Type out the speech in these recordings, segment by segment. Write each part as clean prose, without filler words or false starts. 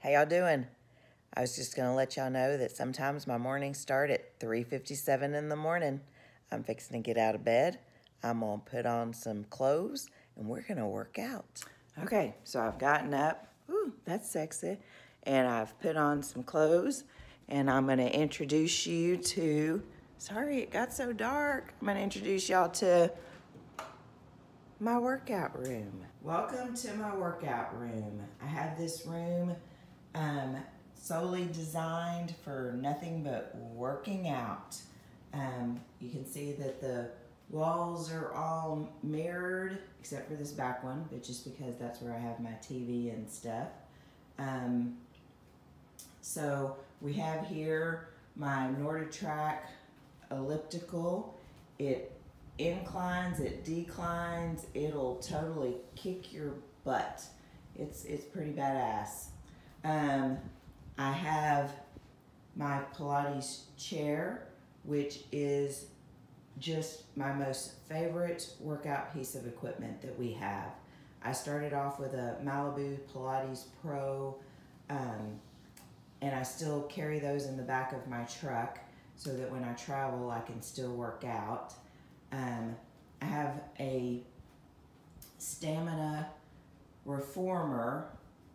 How y'all doing? I was just going to let y'all know that sometimes my mornings start at 3:57 in the morning. I'm fixing to get out of bed. I'm going to put on some clothes, and we're going to work out. Okay, so I've gotten up. Ooh, that's sexy. And I've put on some clothes, and I'm going to introduce you to... Sorry, it got so dark. I'm going to introduce y'all to my workout room. Welcome to my workout room. I have this room solely designed for nothing but working out. You can see that the walls are all mirrored, except for this back one, but just because that's where I have my TV and stuff. So we have here my NordiTrack elliptical. It inclines, it declines, it'll totally kick your butt. It's pretty badass. I have my Pilates chair, which is just my most favorite workout piece of equipment that we have. I started off with a Malibu Pilates Pro, and I still carry those in the back of my truck so that when I travel I can still work out. I have a stamina reformer.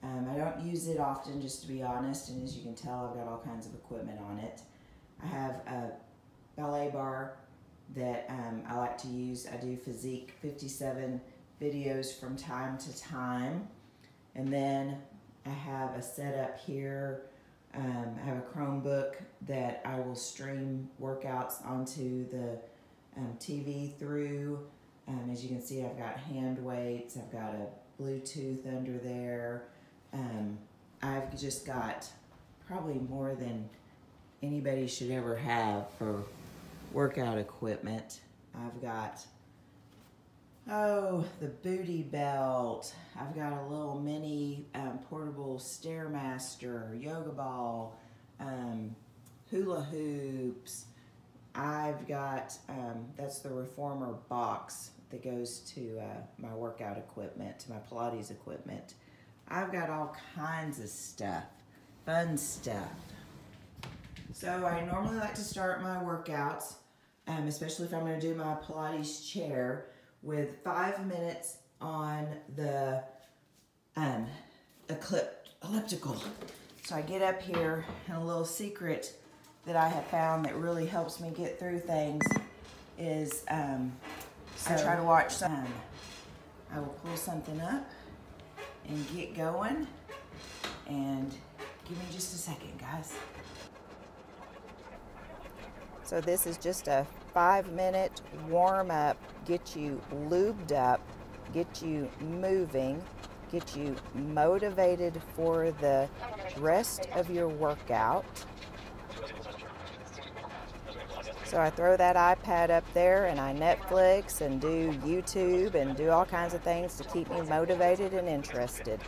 I don't use it often, just to be honest, and as you can tell, I've got all kinds of equipment on it. I have a ballet bar that I like to use. I do Physique 57 videos from time to time. And then I have a setup here. I have a Chromebook that I will stream workouts onto the TV through. As you can see, I've got hand weights, I've got a Bluetooth under there. I've just got probably more than anybody should ever have for workout equipment. I've got, the booty belt. I've got a little mini portable Stairmaster, yoga ball, hula hoops. I've got, that's the reformer box that goes to my workout equipment, to my Pilates equipment. I've got all kinds of stuff, fun stuff. So I normally like to start my workouts, especially if I'm going to do my Pilates chair, with 5 minutes on the elliptical. So I get up here, and a little secret that I have found that really helps me get through things is I try to watch some. I will pull something up and get going, and give me just a second, guys. So this is just a 5-minute warm up, get you lubed up, get you moving, get you motivated for the rest of your workout. So I throw that iPad up there and I Netflix and do YouTube and do all kinds of things to keep me motivated and interested.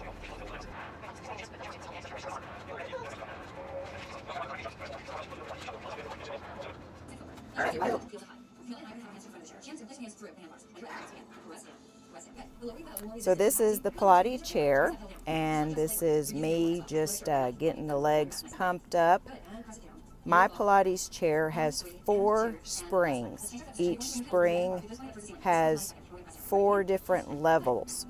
So this is the Pilates chair, and this is me just getting the legs pumped up. My Pilates chair has 4 springs. Each spring has 4 different levels.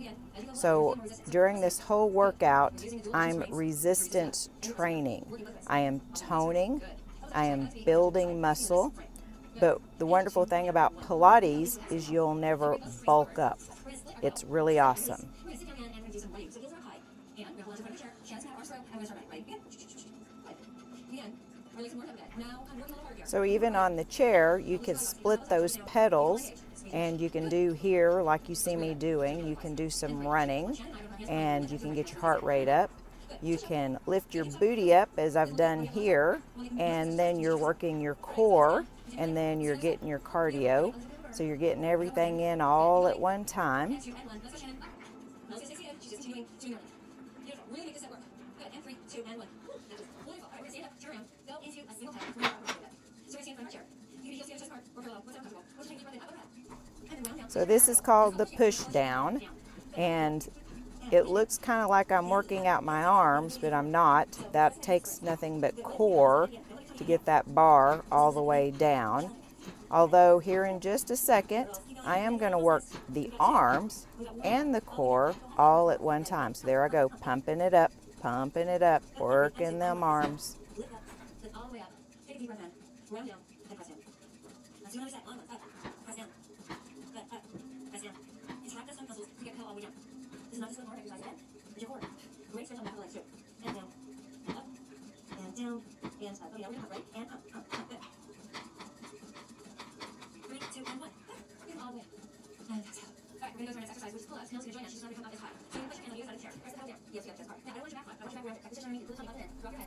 So during this whole workout, I'm resistance training. I am toning, I am building muscle, but the wonderful thing about Pilates is you'll never bulk up. It's really awesome. So even on the chair, you can split those pedals, and you can do here, like you see me doing, you can do some running, and you can get your heart rate up. You can lift your booty up, as I've done here, and then you're working your core, and then you're getting your cardio. So you're getting everything in all at one time. So this is called the push down, and it looks kind of like I'm working out my arms, but I'm not. That takes nothing but core to get that bar all the way down. Although here in just a second, I am going to work the arms and the core all at one time. So there I go, pumping it up, working them arms.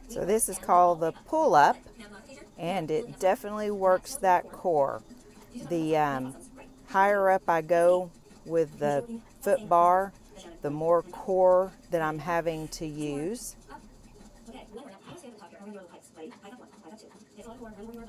So this is called the pull-up, and it definitely works that core. The higher up I go with the foot bar, the more core that I'm having to use.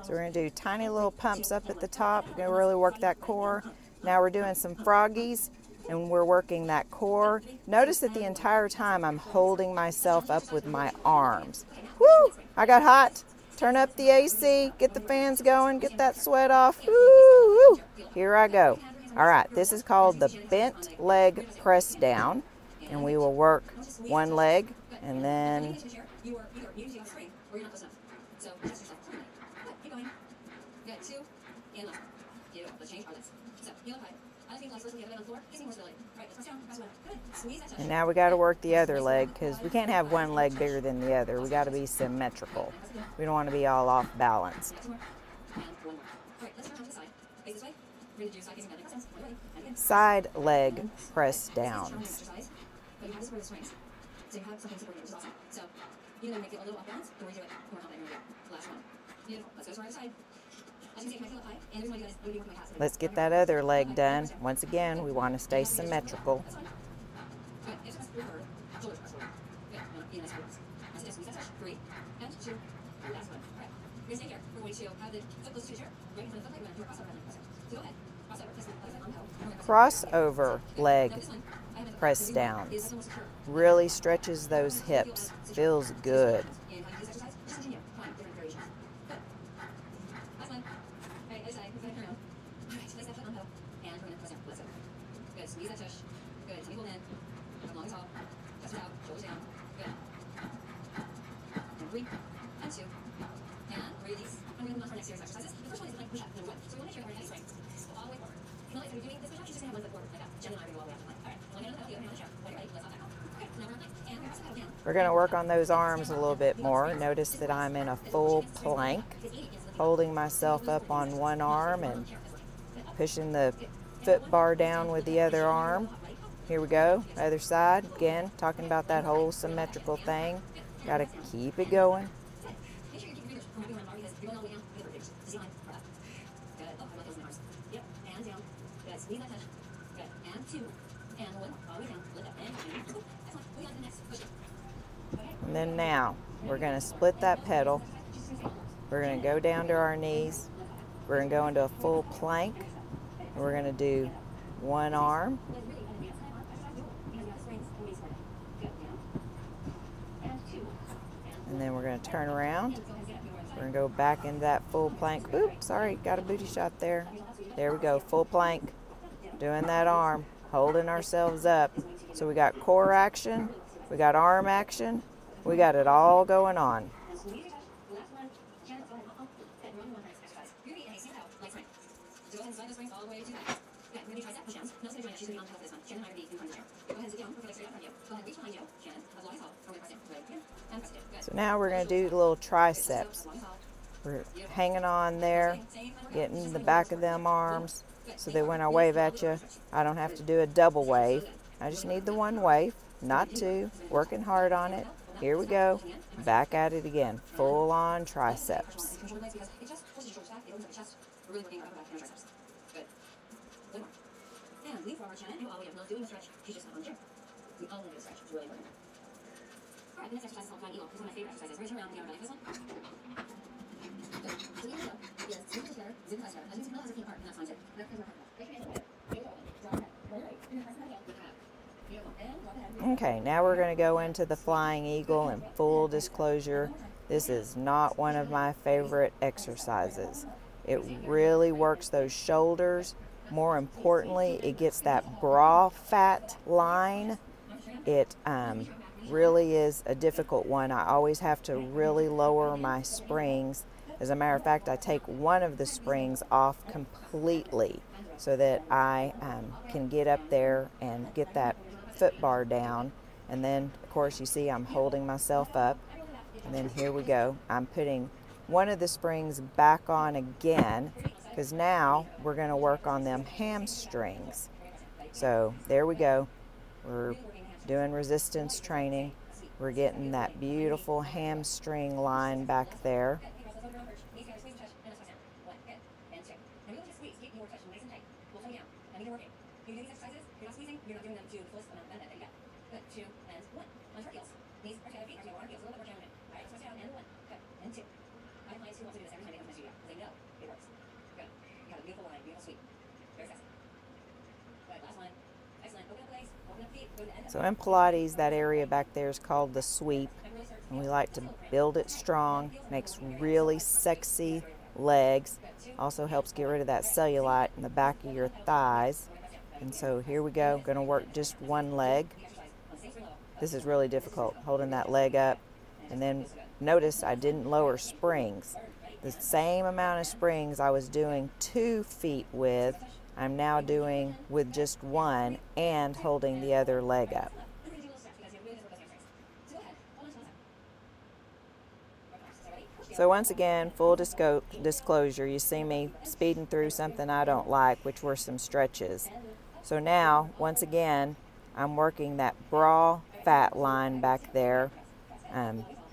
So we're going to do tiny little pumps up at the top. We're going to really work that core. Now we're doing some froggies, and we're working that core. Notice that the entire time I'm holding myself up with my arms. Woo! I got hot. Turn up the AC, get the fans going, get that sweat off. Woo! Here I go. All right, this is called the bent leg press down, and we will work one leg and then and now we got to work the other leg, because we can't have one leg bigger than the other. We got to be symmetrical. We don't want to be all off balanced. Side leg press downs. Let's get that other leg done. Once again, we want to stay symmetrical. Crossover leg press downs. Really stretches those hips. Feels good. We're going to work on those arms a little bit more. Notice that I'm in a full plank, holding myself up on one arm and pushing the foot bar down with the other arm. Here we go, other side. Again, talking about that whole symmetrical thing. Got to keep it going. And then now, we're going to split that pedal. We're going to go down to our knees. We're going to go into a full plank. And we're going to do one arm. And then we're going to turn around. We're going to go back into that full plank. Oops, sorry, got a booty shot there. There we go, full plank. Doing that arm, holding ourselves up. So we got core action, we got arm action, we got it all going on. So now we're going to do little triceps. We're hanging on there, getting the back of them arms so that when I wave at you, I don't have to do a double wave. I just need the one wave, not two. Working hard on it. Here we go. Back at it again. Full on triceps. Alright, the next exercise is called Flying Eagle. It's one of my favorite exercises. We're going to turn around and get our belly like this one. Good. So the eagle is zip the together, zip the thighs together. As you can see, those are feet apart, and that's fine too. That's because we're right. Raise your hands up. There you go. Draw your head. Very right. You're going to press that again. Beautiful. And drop Okay, now we're going to go into the flying eagle, and full disclosure, this is not one of my favorite exercises. It really works those shoulders. More importantly, it gets that bra fat line. It really is a difficult one. I always have to really lower my springs. As a matter of fact, I take one of the springs off completely so that I can get up there and get that foot bar down. And then, of course, you see I'm holding myself up. And then here we go. I'm putting one of the springs back on again, because now we're going to work on them hamstrings. So there we go. We're doing resistance training. We're getting that beautiful hamstring line back there. So in Pilates, that area back there is called the sweep, and we like to build it strong. Makes really sexy legs. Also helps get rid of that cellulite in the back of your thighs. And so here we go. Going to work just one leg. This is really difficult, holding that leg up. And then notice I didn't lower springs. The same amount of springs I was doing 2 feet with, I'm now doing with just one and holding the other leg up. So once again, full disclosure, you see me speeding through something I don't like, which were some stretches. So now, once again, I'm working that bra fat line back there.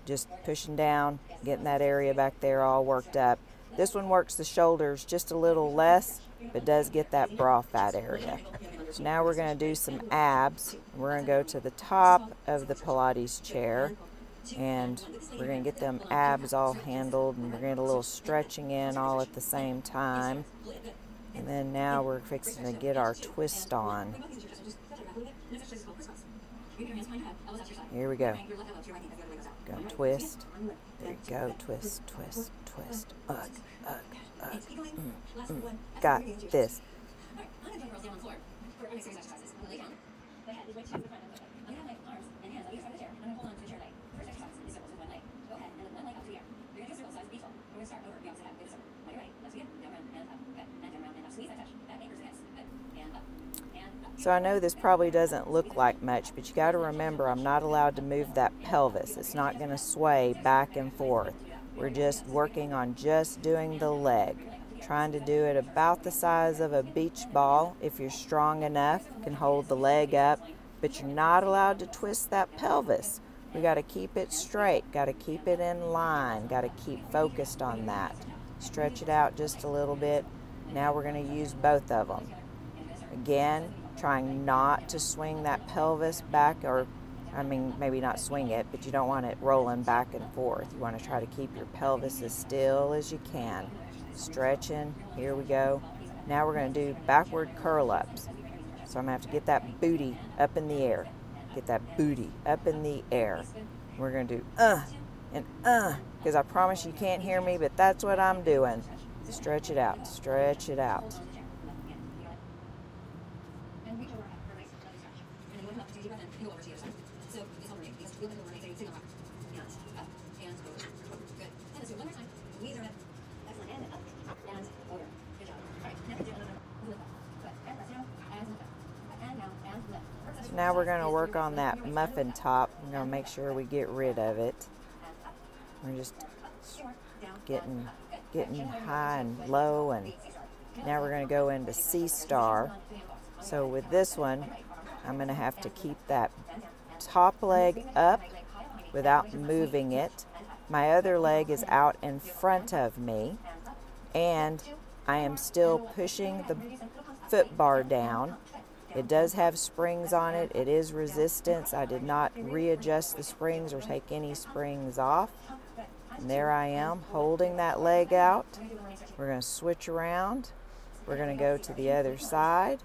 Just pushing down, getting that area back there all worked up. This one works the shoulders just a little less, but does get that bra fat area. So now we're going to do some abs. We're going to go to the top of the Pilates chair, and we're going to get them abs all handled, and we're going to get a little stretching in all at the same time. And then now we're fixing to get our twist on. Here we go. Go twist. There you go. Twist, twist, twist. Ugh, ugh, ugh. Got this. So I know this probably doesn't look like much, but you got to remember I'm not allowed to move that pelvis. It's not going to sway back and forth. We're just working on just doing the leg. Trying to do it about the size of a beach ball. If you're strong enough, you can hold the leg up, but you're not allowed to twist that pelvis. We got to keep it straight, got to keep it in line, got to keep focused on that. Stretch it out just a little bit. Now we're going to use both of them. Again, trying not to swing that pelvis back, or I mean maybe not swing it, but you don't want it rolling back and forth. You want to try to keep your pelvis as still as you can. Stretching, here we go. Now we're going to do backward curl-ups. So I'm going to have to get that booty up in the air. Get that booty up in the air. We're going to do and because I promise you can't hear me, but that's what I'm doing. Stretch it out, stretch it out. Now we're going to work on that muffin top. We're going to make sure we get rid of it. We're just getting high and low, and now we're going to go into C-star. So with this one, I'm going to have to keep that top leg up without moving it. My other leg is out in front of me, and I am still pushing the foot bar down. It does have springs on it. It is resistance. I did not readjust the springs or take any springs off. And there I am holding that leg out. We're going to switch around. We're going to go to the other side.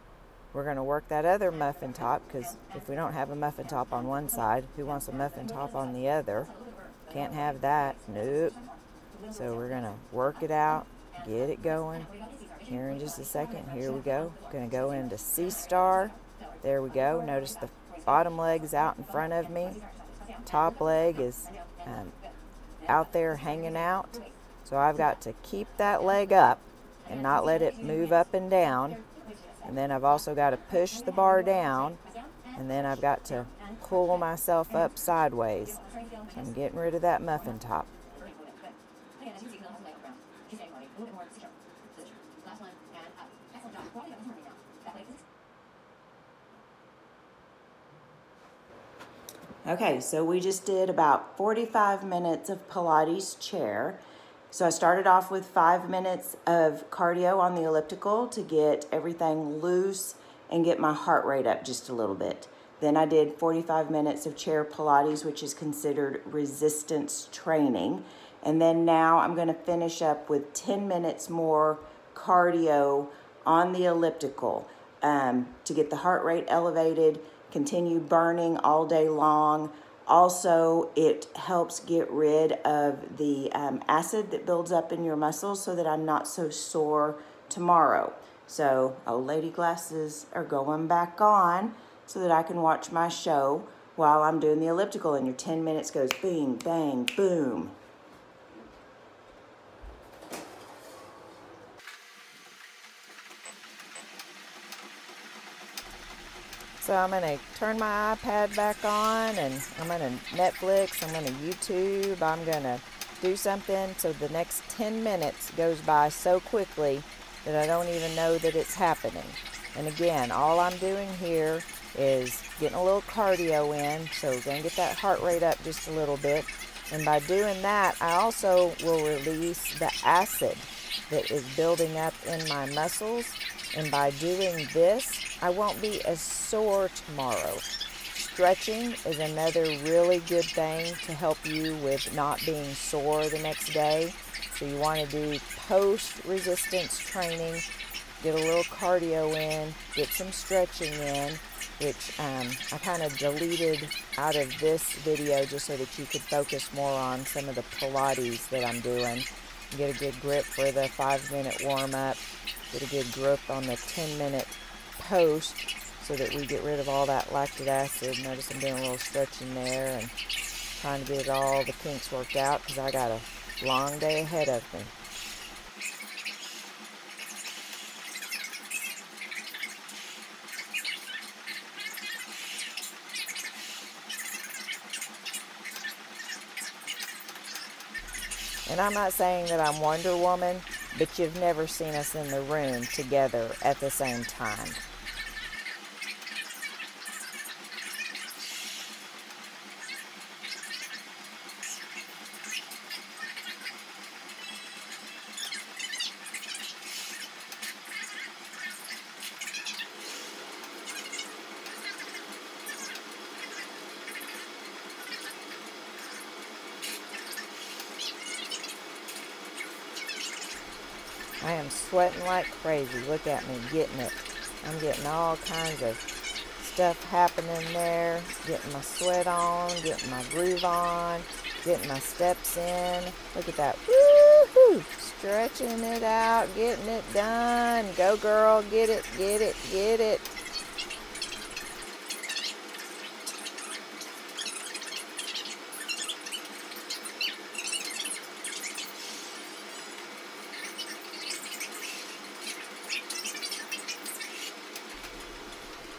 we're going to work that other muffin top, because if we don't have a muffin top on one side, who wants a muffin top on the other? Can't have that. Nope. So we're going to work it out, get it going. Here in just a second. Here we go. Going to go into C-star. There we go. Notice the bottom leg's out in front of me. Top leg is out there hanging out. So I've got to keep that leg up and not let it move up and down. And then I've also got to push the bar down. And then I've got to pull myself up sideways. So I'm getting rid of that muffin top. Okay, so we just did about 45 minutes of Pilates chair. So I started off with 5 minutes of cardio on the elliptical to get everything loose and get my heart rate up just a little bit. Then I did 45 minutes of chair Pilates, which is considered resistance training. And then now I'm going to finish up with 10 minutes more cardio on the elliptical to get the heart rate elevated, continue burning all day long. Also, it helps get rid of the acid that builds up in your muscles so that I'm not so sore tomorrow. So, old lady glasses are going back on so that I can watch my show while I'm doing the elliptical, and your 10 minutes goes bing, bang, boom. So I'm going to turn my iPad back on, and I'm going to Netflix, I'm going to YouTube, I'm going to do something so the next 10 minutes goes by so quickly that I don't even know that it's happening. And again, all I'm doing here is getting a little cardio in, so we're going to get that heart rate up just a little bit. And by doing that, I also will release the acid that is building up in my muscles. And by doing this, I won't be as sore tomorrow. Stretching is another really good thing to help you with not being sore the next day. So you want to do post-resistance training, get a little cardio in, get some stretching in, which I kind of deleted out of this video just so that you could focus more on some of the Pilates that I'm doing. Get a good grip for the 5-minute warm-up. Get a good grip on the 10-minute post so that we get rid of all that lactic acid. Notice I'm doing a little stretching there and trying to get all the kinks worked out because I got a long day ahead of me. And I'm not saying that I'm Wonder Woman, but you've never seen us in the room together at the same time. I am sweating like crazy. Look at me getting it. I'm getting all kinds of stuff happening there. Getting my sweat on, getting my groove on, getting my steps in. Look at that. Woo-hoo! Stretching it out, getting it done. Go girl, get it, get it, get it.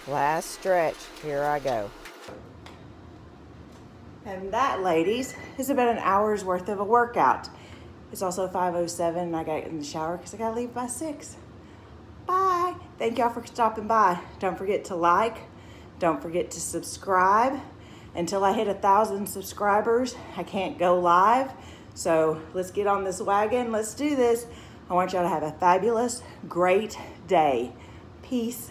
Last stretch, here I go. And that, ladies, is about an hour's worth of a workout. It's also 5:07 and I gotta get in the shower because I gotta leave by 6. Bye. Thank y'all for stopping by. Don't forget to like. Don't forget to subscribe. Until I hit 1,000 subscribers, I can't go live. So let's get on this wagon. Let's do this. I want y'all to have a fabulous, great day. Peace.